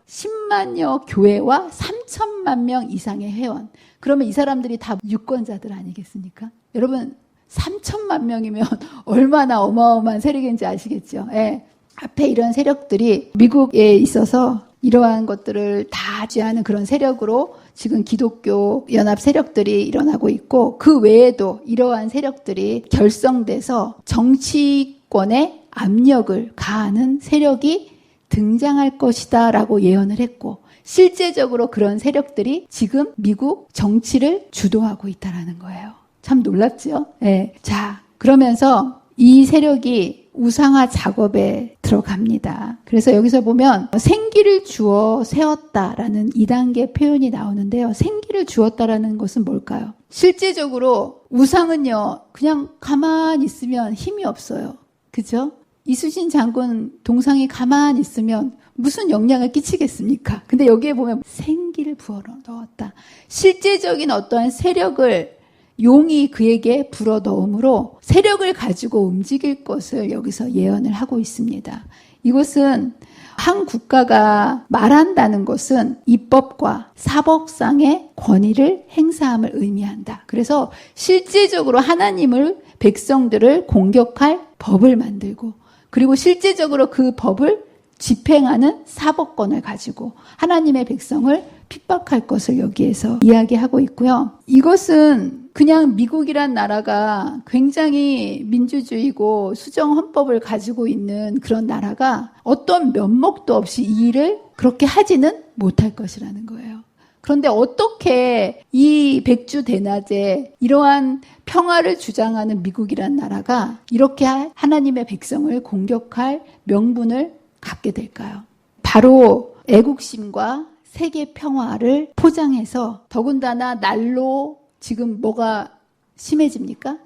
3천만 명 이상의 회원. 그러면 이 사람들이 다 유권자들 아니겠습니까? 여러분 3천만 명이면 얼마나 어마어마한 세력인지 아시겠죠? 예. 앞에 이런 세력들이 미국에 있어서 이러한 것들을 다 지하는 그런 세력으로 지금 기독교 연합 세력들이 일어나고 있고 그 외에도 이러한 세력들이 결성돼서 정치권에 압력을 가하는 세력이 등장할 것이다 라고 예언을 했고 실제적으로 그런 세력들이 지금 미국 정치를 주도하고 있다는 거예요. 참 놀랍죠? 네. 자, 그러면서 이 세력이 우상화 작업에 들어갑니다. 그래서 여기서 보면 생기를 주어 세웠다라는 2단계 표현이 나오는데요. 생기를 주었다라는 것은 뭘까요? 실제적으로 우상은요, 그냥 가만히 있으면 힘이 없어요. 그죠? 이순신 장군 동상이 가만히 있으면 무슨 영향을 끼치겠습니까? 근데 여기에 보면 생기를 부어 넣었다. 실제적인 어떠한 세력을 용이 그에게 불어 넣음으로 세력을 가지고 움직일 것을 여기서 예언을 하고 있습니다. 이것은 한 국가가 말한다는 것은 입법과 사법상의 권위를 행사함을 의미한다. 그래서 실제적으로 하나님을 백성들을 공격할 법을 만들고 그리고 실제적으로 그 법을 집행하는 사법권을 가지고 하나님의 백성을 핍박할 것을 여기에서 이야기하고 있고요. 이것은 그냥 미국이란 나라가 굉장히 민주주의고 수정헌법을 가지고 있는 그런 나라가 어떤 면목도 없이 이 일을 그렇게 하지는 못할 것이라는 거예요. 그런데 어떻게 이 백주대낮에 이러한 평화를 주장하는 미국이란 나라가 이렇게 하나님의 백성을 공격할 명분을 갖게 될까요? 바로 애국심과 세계 평화를 포장해서 더군다나 날로 지금 뭐가 심해집니까?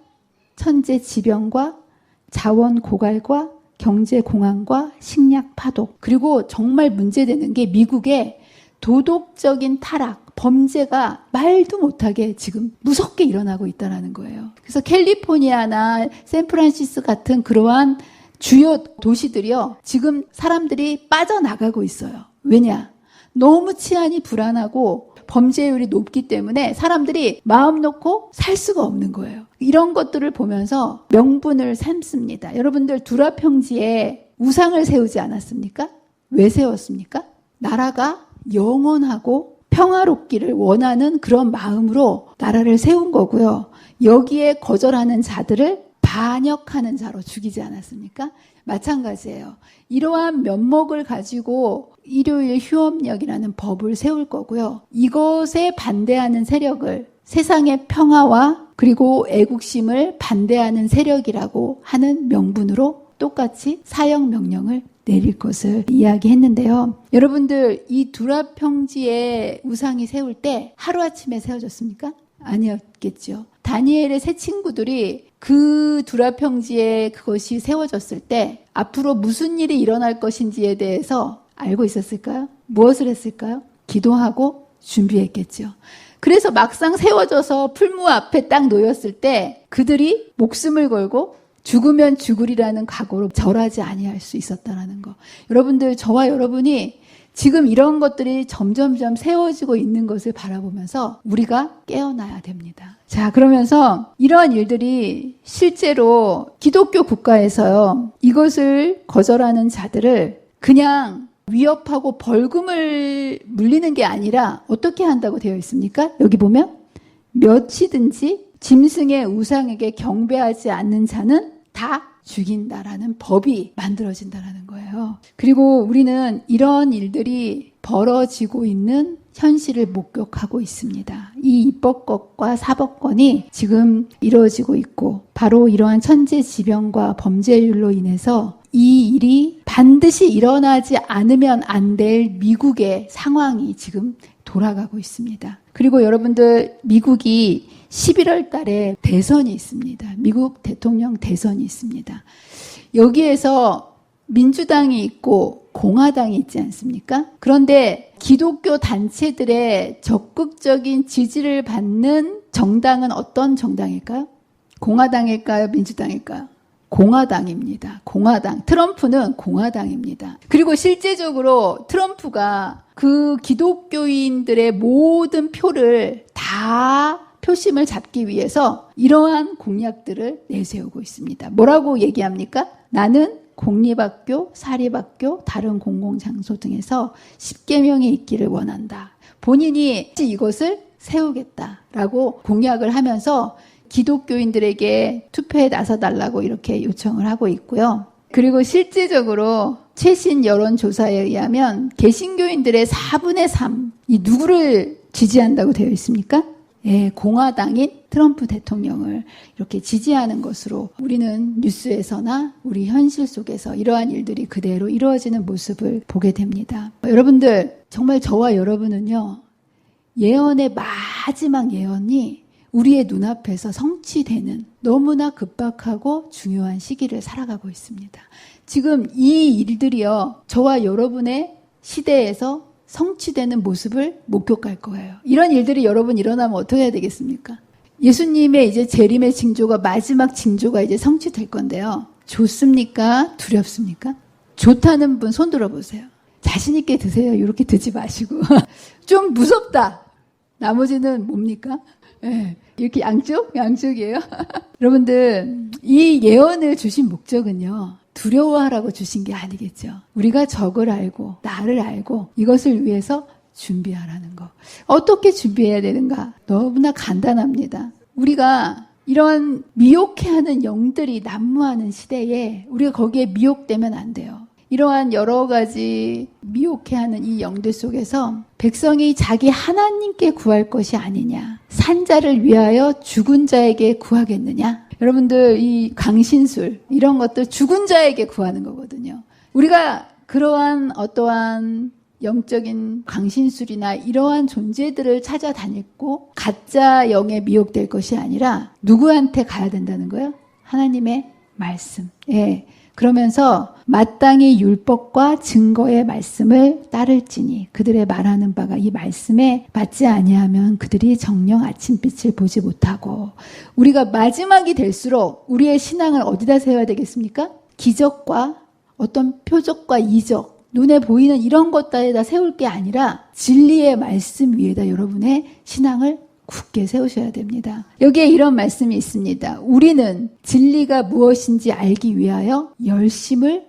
천재지변과 자원 고갈과 경제 공황과 식량 파독 그리고 정말 문제되는 게 미국의 도덕적인 타락, 범죄가 말도 못하게 지금 무섭게 일어나고 있다는 거예요. 그래서 캘리포니아나 샌프란시스코 같은 그러한 주요 도시들이요. 지금 사람들이 빠져나가고 있어요. 왜냐? 너무 치안이 불안하고 범죄율이 높기 때문에 사람들이 마음 놓고 살 수가 없는 거예요. 이런 것들을 보면서 명분을 삼습니다. 여러분들 두라 평지에 우상을 세우지 않았습니까? 왜 세웠습니까? 나라가 영원하고 평화롭기를 원하는 그런 마음으로 나라를 세운 거고요. 여기에 거절하는 자들을 반역하는 자로 죽이지 않았습니까? 마찬가지예요. 이러한 면목을 가지고 일요일 휴업력이라는 법을 세울 거고요. 이것에 반대하는 세력을 세상의 평화와 그리고 애국심을 반대하는 세력이라고 하는 명분으로 똑같이 사형 명령을 내릴 것을 이야기했는데요. 여러분들 이 두라 평지에 우상이 세울 때 하루아침에 세워졌습니까? 아니었겠죠. 다니엘의 세 친구들이 그 두라 평지에 그것이 세워졌을 때 앞으로 무슨 일이 일어날 것인지에 대해서 알고 있었을까요? 무엇을 했을까요? 기도하고 준비했겠죠. 그래서 막상 세워져서 풀무 앞에 딱 놓였을 때 그들이 목숨을 걸고 죽으면 죽으리라는 각오로 절하지 아니할 수 있었다라는 거. 여러분들, 저와 여러분이 지금 이런 것들이 점점점 세워지고 있는 것을 바라보면서 우리가 깨어나야 됩니다. 자, 그러면서 이러한 일들이 실제로 기독교 국가에서요, 이것을 거절하는 자들을 그냥 위협하고 벌금을 물리는 게 아니라 어떻게 한다고 되어 있습니까? 여기 보면 몇이든지 짐승의 우상에게 경배하지 않는 자는 다 죽인다라는 법이 만들어진다라는 거예요. 그리고 우리는 이런 일들이 벌어지고 있는 현실을 목격하고 있습니다. 이 입법권과 사법권이 지금 이루어지고 있고 바로 이러한 천재지변과 범죄율로 인해서 이 일이 반드시 일어나지 않으면 안 될 미국의 상황이 지금 돌아가고 있습니다. 그리고 여러분들, 미국이 11월 달에 대선이 있습니다. 미국 대통령 대선이 있습니다. 여기에서 민주당이 있고 공화당이 있지 않습니까? 그런데 기독교 단체들의 적극적인 지지를 받는 정당은 어떤 정당일까요? 공화당일까요? 민주당일까요? 공화당입니다. 공화당. 트럼프는 공화당입니다. 그리고 실제적으로 트럼프가 그 기독교인들의 모든 표를 다 표심을 잡기 위해서 이러한 공약들을 내세우고 있습니다. 뭐라고 얘기합니까? 나는 공립학교, 사립학교, 다른 공공장소 등에서 10계명이 있기를 원한다. 본인이 이것을 세우겠다라고 공약을 하면서 기독교인들에게 투표에 나서달라고 이렇게 요청을 하고 있고요. 그리고 실제적으로 최신 여론조사에 의하면 개신교인들의 4분의 3, 이 누구를 지지한다고 되어 있습니까? 예, 공화당인 트럼프 대통령을 이렇게 지지하는 것으로 우리는 뉴스에서나 우리 현실 속에서 이러한 일들이 그대로 이루어지는 모습을 보게 됩니다. 여러분들, 정말 저와 여러분은요, 예언의 마지막 예언이 우리의 눈앞에서 성취되는 너무나 급박하고 중요한 시기를 살아가고 있습니다. 지금 이 일들이요, 저와 여러분의 시대에서 성취되는 모습을 목격할 거예요. 이런 일들이 여러분 일어나면 어떻게 해야 되겠습니까? 예수님의 이제 재림의 징조가, 마지막 징조가 이제 성취될 건데요. 좋습니까? 두렵습니까? 좋다는 분 손 들어보세요. 자신 있게 드세요. 이렇게 드지 마시고. 좀 무섭다. 나머지는 뭡니까? 네, 이렇게 양쪽이에요. 여러분들, 이 예언을 주신 목적은요, 두려워하라고 주신 게 아니겠죠. 우리가 적을 알고 나를 알고 이것을 위해서 준비하라는 거. 어떻게 준비해야 되는가? 너무나 간단합니다. 우리가 이런 미혹해하는 영들이 난무하는 시대에 우리가 거기에 미혹되면 안 돼요. 이러한 여러 가지 미혹해하는 이 영들 속에서 백성이 자기 하나님께 구할 것이 아니냐, 산자를 위하여 죽은 자에게 구하겠느냐. 여러분들, 이 강신술 이런 것들 죽은 자에게 구하는 거거든요. 우리가 그러한 어떠한 영적인 강신술이나 이러한 존재들을 찾아다녔고 가짜 영에 미혹될 것이 아니라 누구한테 가야 된다는 거예요? 하나님의 말씀. 예. 그러면서 마땅히 율법과 증거의 말씀을 따를지니 그들의 말하는 바가 이 말씀에 맞지 아니하면 그들이 정녕 아침빛을 보지 못하고. 우리가 마지막이 될수록 우리의 신앙을 어디다 세워야 되겠습니까? 기적과 어떤 표적과 이적, 눈에 보이는 이런 것들에다 세울 게 아니라 진리의 말씀 위에다 여러분의 신앙을 굳게 세우셔야 됩니다. 여기에 이런 말씀이 있습니다. 우리는 진리가 무엇인지 알기 위하여 열심을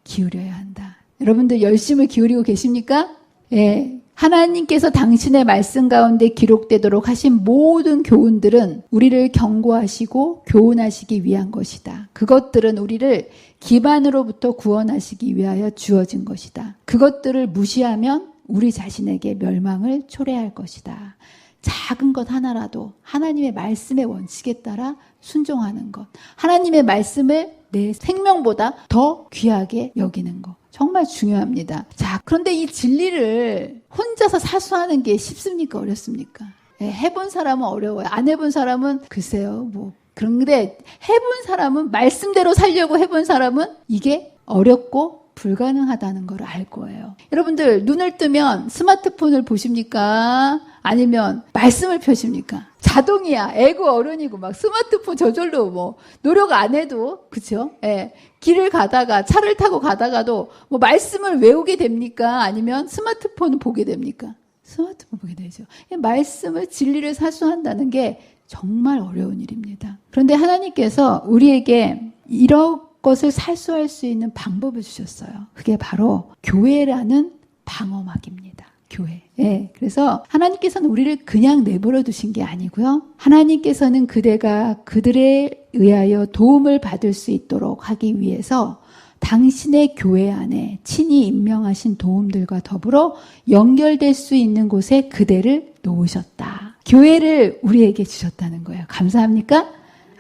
기울여야 한다. 여러분들 열심을 기울이고 계십니까? 예, 하나님께서 당신의 말씀 가운데 기록되도록 하신 모든 교훈들은 우리를 경고하시고 교훈하시기 위한 것이다. 그것들은 우리를 기반으로부터 구원하시기 위하여 주어진 것이다. 그것들을 무시하면 우리 자신에게 멸망을 초래할 것이다. 작은 것 하나라도 하나님의 말씀의 원칙에 따라 순종하는 것. 하나님의 말씀을 내 생명보다 더 귀하게 여기는 것. 정말 중요합니다. 자, 그런데 이 진리를 혼자서 사수하는 게 쉽습니까? 어렵습니까? 해본 사람은 어려워요. 안 해본 사람은 글쎄요, 그런데 해본 사람은 말씀대로 살려고 해본 사람은 이게 어렵고 불가능하다는 걸 알 거예요. 여러분들 눈을 뜨면 스마트폰을 보십니까? 아니면 말씀을 펴십니까? 자동이야. 애고 어른이고 막 스마트폰 저절로 노력 안 해도 그렇죠? 예. 길을 가다가 차를 타고 가다가도 말씀을 외우게 됩니까? 아니면 스마트폰을 보게 됩니까? 스마트폰 보게 되죠. 말씀을 진리를 사수한다는 게 정말 어려운 일입니다. 그런데 하나님께서 우리에게 이런 것을 살수할 수 있는 방법을 주셨어요. 그게 바로 교회라는 방어막입니다. 교회. 예. 그래서 하나님께서는 우리를 그냥 내버려 두신 게 아니고요. 하나님께서는 그대가 그들에 의하여 도움을 받을 수 있도록 하기 위해서 당신의 교회 안에 친히 임명하신 도움들과 더불어 연결될 수 있는 곳에 그대를 놓으셨다. 교회를 우리에게 주셨다는 거예요. 감사합니까?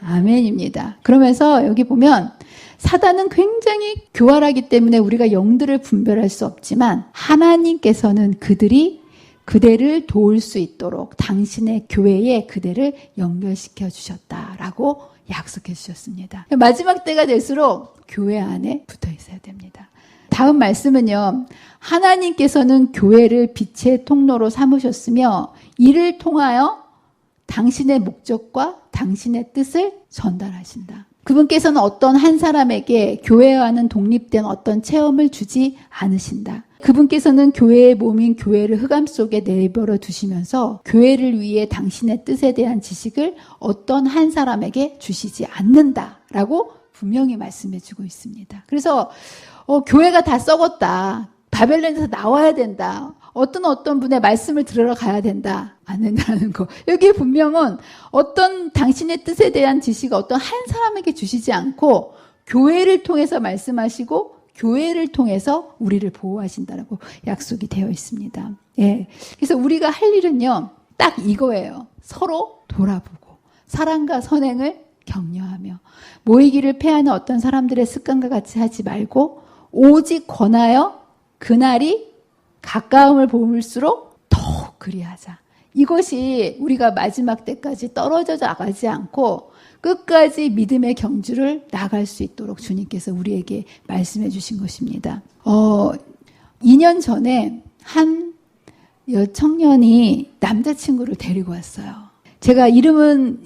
아멘입니다. 그러면서 여기 보면 사단은 굉장히 교활하기 때문에 우리가 영들을 분별할 수 없지만 하나님께서는 그대를 도울 수 있도록 당신의 교회에 그대를 연결시켜 주셨다라고 약속해 주셨습니다. 마지막 때가 될수록 교회 안에 붙어 있어야 됩니다. 다음 말씀은요. 하나님께서는 교회를 빛의 통로로 삼으셨으며 이를 통하여 당신의 목적과 당신의 뜻을 전달하신다. 그분께서는 어떤 한 사람에게 교회와는 독립된 어떤 체험을 주지 않으신다. 그분께서는 교회의 몸인 교회를 흑암 속에 내버려 두시면서 교회를 위해 당신의 뜻에 대한 지식을 어떤 한 사람에게 주시지 않는다라고 분명히 말씀해 주고 있습니다. 그래서 교회가 다 썩었다. 바벨론에서 나와야 된다. 어떤 분의 말씀을 들으러 가야 된다. 안 된다는 거. 여기 분명은 어떤 당신의 뜻에 대한 지식을 어떤 한 사람에게 주시지 않고 교회를 통해서 말씀하시고 교회를 통해서 우리를 보호하신다라고 약속이 되어 있습니다. 예. 그래서 우리가 할 일은요. 딱 이거예요. 서로 돌아보고 사랑과 선행을 격려하며 모이기를 패하는 어떤 사람들의 습관과 같이 하지 말고 오직 권하여 그날이 가까움을 볼수록 더욱 그리하자. 이것이 우리가 마지막 때까지 떨어져 나가지 않고 끝까지 믿음의 경주를 나갈 수 있도록 주님께서 우리에게 말씀해 주신 것입니다. 2년 전에 한 여청년이 남자친구를 데리고 왔어요. 제가 이름은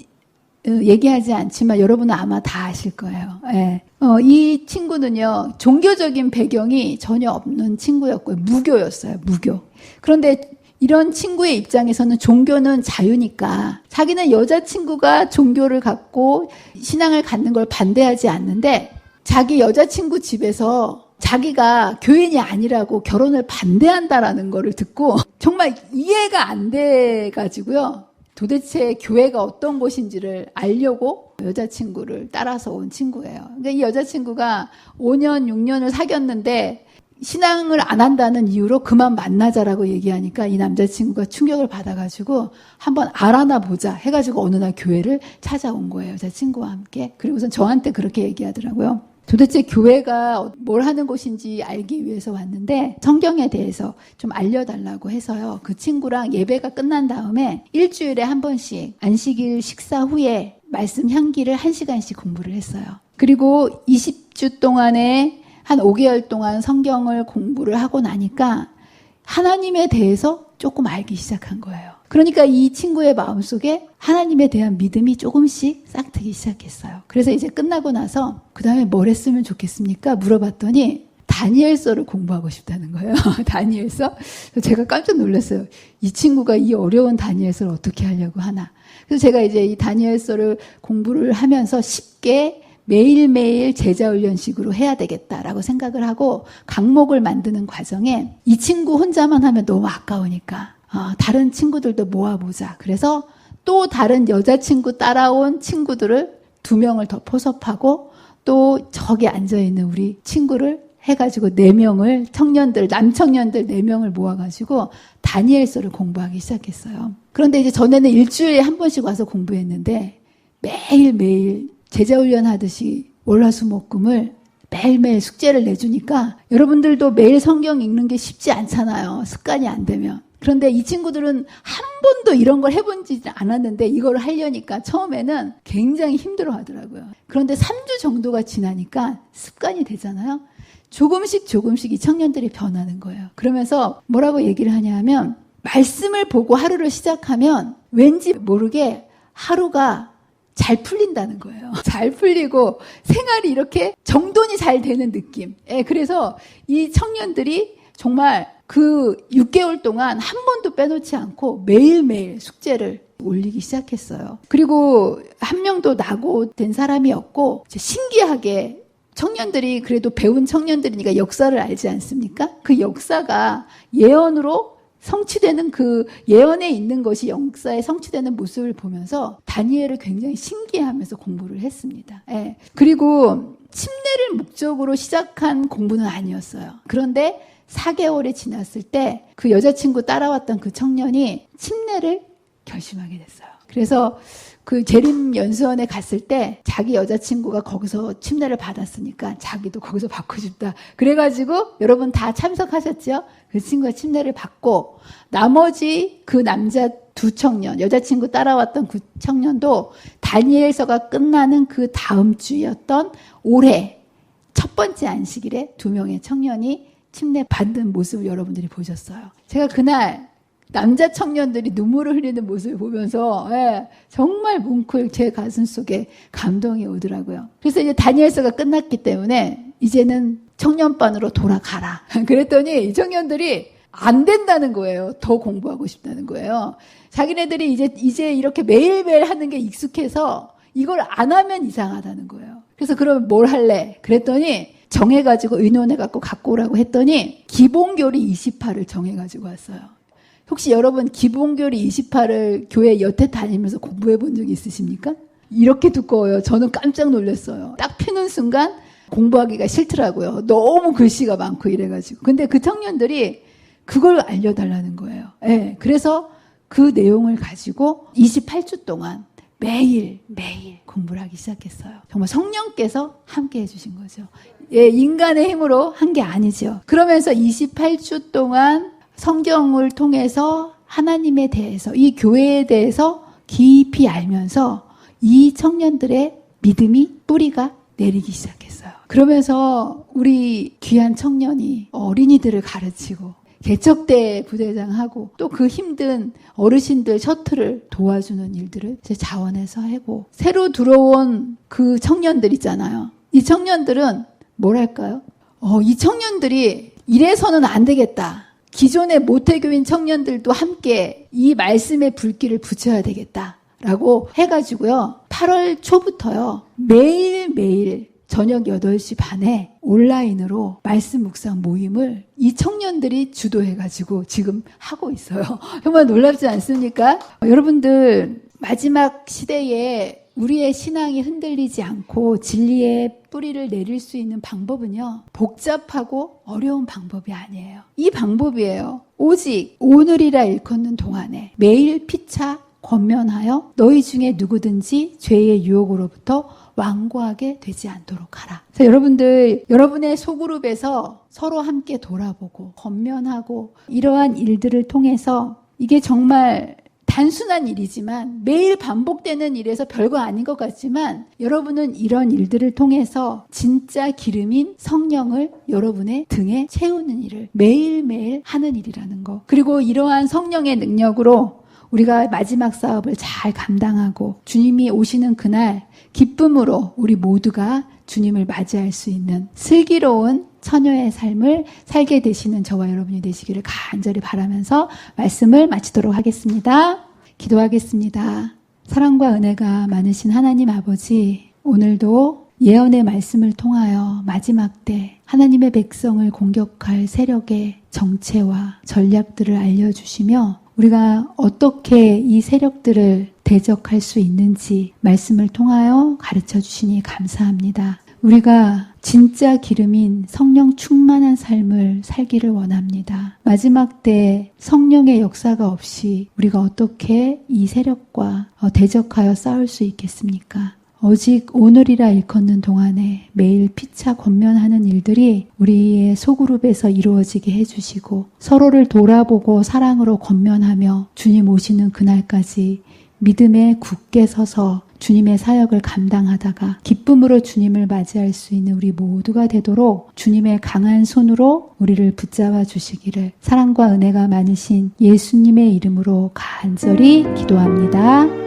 얘기하지 않지만 여러분은 아마 다 아실 거예요. 예. 이 친구는요, 종교적인 배경이 전혀 없는 친구였고요. 무교였어요. 무교. 그런데 이런 친구의 입장에서는 종교는 자유니까 자기는 여자친구가 종교를 갖고 신앙을 갖는 걸 반대하지 않는데 자기 여자친구 집에서 자기가 교인이 아니라고 결혼을 반대한다라는 거를 듣고 정말 이해가 안 돼가지고요. 도대체 교회가 어떤 곳인지를 알려고 여자친구를 따라서 온 친구예요. 그러니까 이 여자친구가 5년, 6년을 사귀었는데 신앙을 안 한다는 이유로 그만 만나자라고 얘기하니까 이 남자친구가 충격을 받아가지고 한번 알아나 보자 해가지고 어느 날 교회를 찾아온 거예요. 여자친구와 함께. 그리고선 저한테 그렇게 얘기하더라고요. 도대체 교회가 뭘 하는 곳인지 알기 위해서 왔는데 성경에 대해서 좀 알려달라고 해서요. 그 친구랑 예배가 끝난 다음에 일주일에 한 번씩 안식일 식사 후에 말씀 향기를 1시간씩 공부를 했어요. 그리고 20주 동안에 한 5개월 동안 성경을 공부를 하고 나니까 하나님에 대해서 조금 알기 시작한 거예요. 그러니까 이 친구의 마음속에 하나님에 대한 믿음이 조금씩 싹트기 시작했어요. 그래서 이제 끝나고 나서 그 다음에 뭘 했으면 좋겠습니까? 물어봤더니 다니엘서를 공부하고 싶다는 거예요. 다니엘서? 제가 깜짝 놀랐어요. 이 친구가 이 어려운 다니엘서를 어떻게 하려고 하나. 그래서 제가 이제 이 다니엘서를 공부를 하면서 쉽게 매일매일 제자훈련식으로 해야 되겠다라고 생각을 하고 강목을 만드는 과정에 이 친구 혼자만 하면 너무 아까우니까 다른 친구들도 모아보자. 그래서 또 다른 여자친구 따라온 친구들을 2명을 더 포섭하고 또 저기 앉아있는 우리 친구를 해가지고 4명을 남청년들 4명을 모아가지고 다니엘서를 공부하기 시작했어요. 그런데 이제 전에는 일주일에 한 번씩 와서 공부했는데 매일매일 제자훈련 하듯이 월화수목금을 매일매일 숙제를 내주니까 여러분들도 매일 성경 읽는 게 쉽지 않잖아요. 습관이 안 되면. 그런데 이 친구들은 한 번도 이런 걸 해본지 않았는데 이걸 하려니까 처음에는 굉장히 힘들어 하더라고요. 그런데 3주 정도가 지나니까 습관이 되잖아요. 조금씩 이 청년들이 변하는 거예요. 그러면서 뭐라고 얘기를 하냐면 말씀을 보고 하루를 시작하면 왠지 모르게 하루가 잘 풀린다는 거예요. 잘 풀리고 생활이 이렇게 정돈이 잘 되는 느낌. 그래서 이 청년들이 정말 그 6개월 동안 한 번도 빼놓지 않고 매일매일 숙제를 올리기 시작했어요. 그리고 한 명도 낙오된 사람이 없고 신기하게 청년들이 그래도 배운 청년들이니까 역사를 알지 않습니까? 그 역사가 예언으로 성취되는 그 예언에 있는 것이 역사에 성취되는 모습을 보면서 다니엘을 굉장히 신기해하면서 공부를 했습니다. 그리고 침례를 목적으로 시작한 공부는 아니었어요. 그런데 4개월이 지났을 때 그 여자친구 따라왔던 그 청년이 침례를 결심하게 됐어요. 그래서 그 재림 연수원에 갔을 때 자기 여자친구가 거기서 침례를 받았으니까 자기도 거기서 받고 싶다. 그래가지고 여러분 다 참석하셨죠? 그 친구가 침례를 받고 나머지 그 남자 2청년, 여자친구 따라왔던 그 청년도 다니엘서가 끝나는 그 다음 주였던 올해 첫 번째 안식일에 2명의 청년이 침례 받는 모습을 여러분들이 보셨어요. 제가 그날 남자 청년들이 눈물을 흘리는 모습을 보면서 정말 뭉클 제 가슴 속에 감동이 오더라고요. 그래서 이제 다니엘서가 끝났기 때문에 이제는 청년반으로 돌아가라. 그랬더니 이 청년들이 안 된다는 거예요. 더 공부하고 싶다는 거예요. 자기네들이 이제 이렇게 매일매일 하는 게 익숙해서 이걸 안 하면 이상하다는 거예요. 그래서 그러면 뭘 할래? 그랬더니 정해가지고 의논해갖고 갖고 오라고 했더니 기본교리 28을 정해가지고 왔어요. 혹시 여러분 기본교리 28을 교회 여태 다니면서 공부해 본 적 있으십니까? 이렇게 두꺼워요. 저는 깜짝 놀랐어요. 딱 펴는 순간 공부하기가 싫더라고요. 너무 글씨가 많고 이래가지고. 근데 그 청년들이 그걸 알려달라는 거예요. 그래서 그 내용을 가지고 28주 동안 매일 공부를 하기 시작했어요. 정말 성령께서 함께 해주신 거죠. 인간의 힘으로 한 게 아니죠. 그러면서 28주 동안 성경을 통해서 하나님에 대해서, 이 교회에 대해서 깊이 알면서 이 청년들의 믿음이 뿌리가 내리기 시작했어요. 그러면서 우리 귀한 청년이 어린이들을 가르치고 개척대 부대장하고 또 그 힘든 어르신들 셔틀을 도와주는 일들을 제 자원해서 하고, 새로 들어온 그 청년들 있잖아요. 이 청년들은 뭐랄까요? 이 청년들이 이래서는 안 되겠다. 기존의 모태교인 청년들도 함께 이 말씀의 불길을 붙여야 되겠다라고 해가지고요. 8월 초부터요. 매일매일 저녁 8시 반에 온라인으로 말씀 묵상 모임을 이 청년들이 주도해가지고 지금 하고 있어요. 정말 놀랍지 않습니까? 여러분들, 마지막 시대에 우리의 신앙이 흔들리지 않고 진리의 뿌리를 내릴 수 있는 방법은요, 복잡하고 어려운 방법이 아니에요. 이 방법이에요. 오직 오늘이라 일컫는 동안에 매일 피차 권면하여 너희 중에 누구든지 죄의 유혹으로부터 완고하게 되지 않도록 하라. 자, 여러분들, 여러분의 소그룹에서 서로 함께 돌아보고 권면하고 이러한 일들을 통해서, 이게 정말 단순한 일이지만 매일 반복되는 일에서 별거 아닌 것 같지만 여러분은 이런 일들을 통해서 진짜 기름인 성령을 여러분의 등에 채우는 일을 매일매일 하는 일이라는 거. 그리고 이러한 성령의 능력으로 우리가 마지막 사업을 잘 감당하고 주님이 오시는 그날 기쁨으로 우리 모두가 주님을 맞이할 수 있는 슬기로운 처녀의 삶을 살게 되시는 저와 여러분이 되시기를 간절히 바라면서 말씀을 마치도록 하겠습니다. 기도하겠습니다. 사랑과 은혜가 많으신 하나님 아버지, 오늘도 예언의 말씀을 통하여 마지막 때 하나님의 백성을 공격할 세력의 정체와 전략들을 알려주시며 우리가 어떻게 이 세력들을 대적할 수 있는지 말씀을 통하여 가르쳐 주시니 감사합니다. 우리가 진짜 기름인 성령 충만한 삶을 살기를 원합니다. 마지막 때 성령의 역사가 없이 우리가 어떻게 이 세력과 대적하여 싸울 수 있겠습니까? 오직 오늘이라 일컫는 동안에 매일 피차 권면하는 일들이 우리의 소그룹에서 이루어지게 해주시고 서로를 돌아보고 사랑으로 권면하며 주님 오시는 그날까지 믿음에 굳게 서서 주님의 사역을 감당하다가 기쁨으로 주님을 맞이할 수 있는 우리 모두가 되도록 주님의 강한 손으로 우리를 붙잡아 주시기를 사랑과 은혜가 많으신 예수님의 이름으로 간절히 기도합니다.